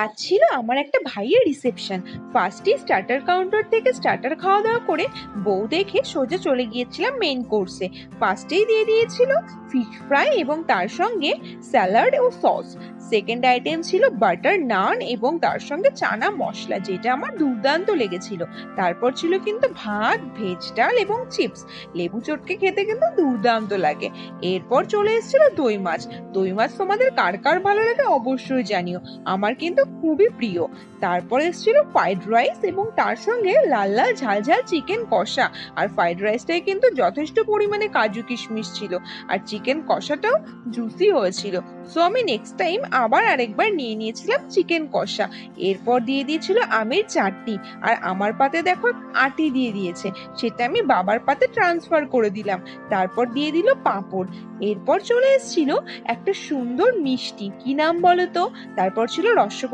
আজ ছিল আমার একটা ভাইয়ের রিসেপশন। ফার্স্টে স্টার্টার কাউন্টার থেকে স্টার্টার খাওয়া দাওয়া করে বউ দেখে সোজা চলে গিয়েছিলাম মেইন কোর্সে। ফার্স্টেই দিয়ে দিয়েছিল ফিশ ফ্রাই এবং তার সঙ্গে স্যালাড ও সস। সেকেন্ড আইটেম ছিল বাটার নান এবং তার সঙ্গে চানা মশলা, যেটা আমার দুর্দান্ত লেগেছিল। তারপর ছিল কিন্তু ভাত, ভেজ ডাল এবং চিপস। লেবু চটকে খেতে কিন্তু দুর্দান্ত লাগে। এরপর চলে এসেছিল দই মাছ। দই মাছ তোমাদের কার কার ভালো লাগে অবশ্যই জানিও, আমার কিন্তু খুবই প্রিয়। তারপর এসেছিল ফ্রাইড রাইস এবং তার সঙ্গে লাল লাল ঝাল ঝাল চিকেন কষা। আর ফ্রাইড রাইসটাই কিন্তু যথেষ্ট পরিমাণে কাজু কিশমিশ ছিল, আর চিকেন কষাটাও জুসি হয়েছিল। সো আমি নেক্সট টাইম আবার আরেকবার নিয়ে নিয়েছিলাম চিকেন কষা। এরপর দিয়ে দিয়েছিল আমের চাটনি, আর আমার পাতে দেখো আটি দিয়ে দিয়েছে, সেটা আমি বাবার পাতে ট্রান্সফার করে দিলাম। তারপর দিয়ে দিল পাঁপড়। এরপর চলে এসেছিল একটা সুন্দর মিষ্টি, কি নাম বলো তো? তারপর ছিল রসগোল্লা।